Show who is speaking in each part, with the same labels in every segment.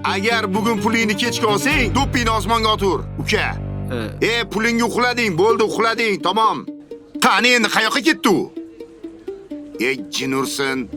Speaker 1: Agar bugun pulingni kechga olsang, do'ppingni osmonga otur, uka. Pulingni uxlading, bo'ldi, uxlading, tamom. Qani endi qayoqqa ketdi u? Jinursin.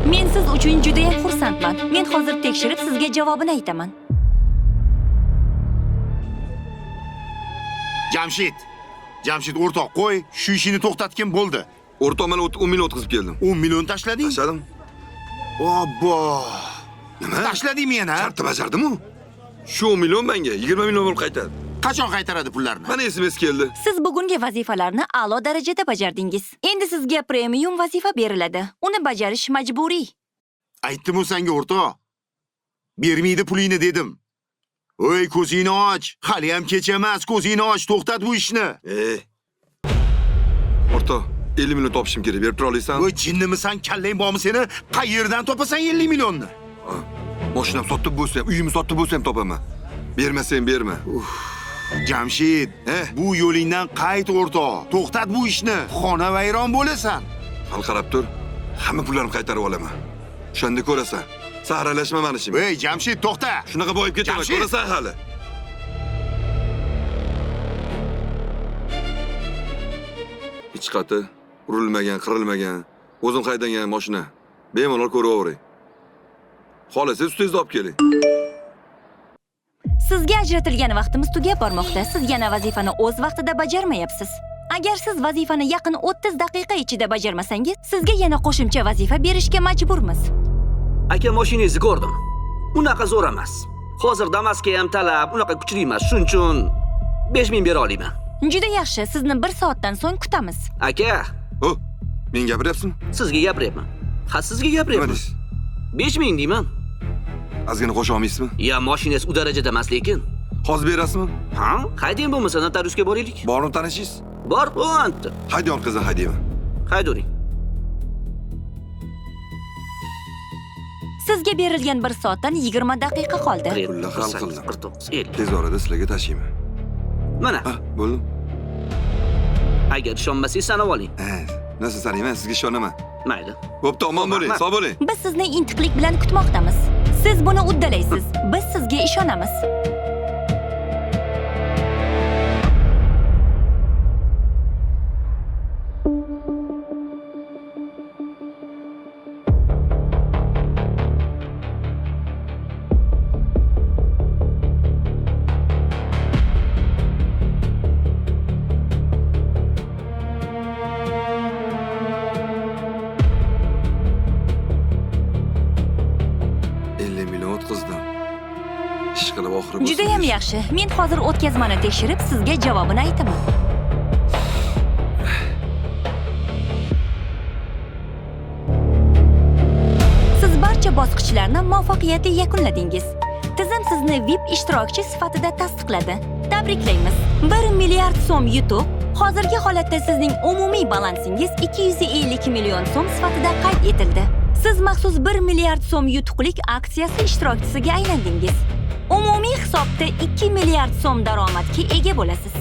Speaker 2: Men siz uchun juda ham xursandman. Men hozir tekshirib sizga javobini aytaman.
Speaker 1: Jamshid o'rtoq, qo'y, shu ishini to'xtatgin bo'ldi.
Speaker 3: O'rtoq, men 10 million o'tkazib keldim.
Speaker 1: 10 million tashlading?
Speaker 3: Tashladim.
Speaker 1: Obbo.
Speaker 3: Nima?
Speaker 1: Tashladingmi yana?
Speaker 3: Shartni bajardim-ku. Shu 10 million menga 20 million bo'lib qaytadi.
Speaker 1: Qachon qaytaradi pullarni?
Speaker 3: Mana SMS keldi.
Speaker 2: Siz bugungi vazifalarni a'lo darajada bajardingiz. Endi sizga premium vazifa beriladi. Uni bajarish majburiy.
Speaker 1: Aytdim-ku senga o'rtoq. Bermaydi pulingni dedim. Voy, ko'zingni och. Hali ham kech emas, ko'zingni och, to'xtat bu ishni.
Speaker 3: O'rtoq, 50 million topishim kerak. Berib tura olaysan?
Speaker 1: Voy, jinnimisan, kallang bormi seni? Qayerdan topasan 50 millionni?
Speaker 3: Mashinam sotib bo'lsa ham, uyimni sotib bo'lsa ham topaman. Bermasang berma.
Speaker 1: Jamshid, bu yo'lingdan qayt o'rtoq. To'xtat bu ishni. Xona vayron bo'lasan.
Speaker 3: Hal qarab tur. Hamma pullarimni qaytarib olaman. Shunda ko'rasan. Sahralashma meni ishim.
Speaker 1: Ey, Jamshid, to'xta.
Speaker 3: Shunaqa boyib ketaman, ko'rasan hali. Hech qati urilmagan, qirilmagan, o'zim haydangan mashina. Bemalol ko'rib o'ring. Xolasangiz ustingizda olib keling.
Speaker 2: Sizga ajratilgan vaqtimiz tugab bormoqda. Siz yana vazifani o'z vaqtida bajarmayapsiz. Agar siz vazifani yaqin 30 daqiqa ichida bajarmasangiz, sizga yana qo'shimcha vazifa berishga majburmiz.
Speaker 4: Aka, mashinangizni ko'rdim. Unaqa zo'r emas. Hozir Damasga ham talab unaqa kuchli emas. Shuning uchun 5000 bera olaman.
Speaker 2: Juda yaxshi, sizni 1 soatdan so'ng kutamiz.
Speaker 4: Aka,
Speaker 3: Men gapiryapsizmi?
Speaker 4: sizga gapiryapman. Ha, sizga gapiryapman. 5000 deyman.
Speaker 3: Ozgina qo'sha olmaysizmi?
Speaker 4: Ya, mashinangiz u darajada emas lekin.
Speaker 3: Hozir berasizmi?
Speaker 4: Ha? Haydang bo'lmasa notariusga boraylik.
Speaker 3: Borni tanishingiz?
Speaker 4: Bor, bo'pti.
Speaker 3: Haydang qizim, haydayman.
Speaker 4: Hayduring.
Speaker 2: Sizga berilgan 1 soatdan 20 daqiqa qoldi.
Speaker 3: Pullar hal qildim.
Speaker 4: 49, 50.
Speaker 3: Tez orada sizlarga tashiyman.
Speaker 4: Mana,
Speaker 3: Bo'ldim.
Speaker 4: agar ishonmasangiz sanab oling.
Speaker 3: Nasıl sanayman, sizga ishonaman.
Speaker 4: Mayli.
Speaker 3: Bo'pti, omon bo'ling, sog' bo'ling.
Speaker 2: Biz sizni intiqlik bilan kutmoqdamiz. Siz buni uddalaysiz. Biz sizga ishonamiz. Juda ham yaxshi. Men hozir o'tkazmani tekshirib, sizga javobini aytaman. Siz barcha bosqichlarni muvaffaqiyatli yakunladingiz. Tizim sizni VIP ishtirokchi sifatida tasdiqladi. Tabriklaymiz. 1 milliard so'm yutuq. Hozirgi holatda sizning umumiy balansingiz 250 million so'm sifatida qayd etildi. Siz maxsus 1 milliard so'm yutuqlik aksiyasi ishtirokchisiga aylandingiz. Umumiy hisobda 2 milliard so'm daromadga ega bo'lasiz.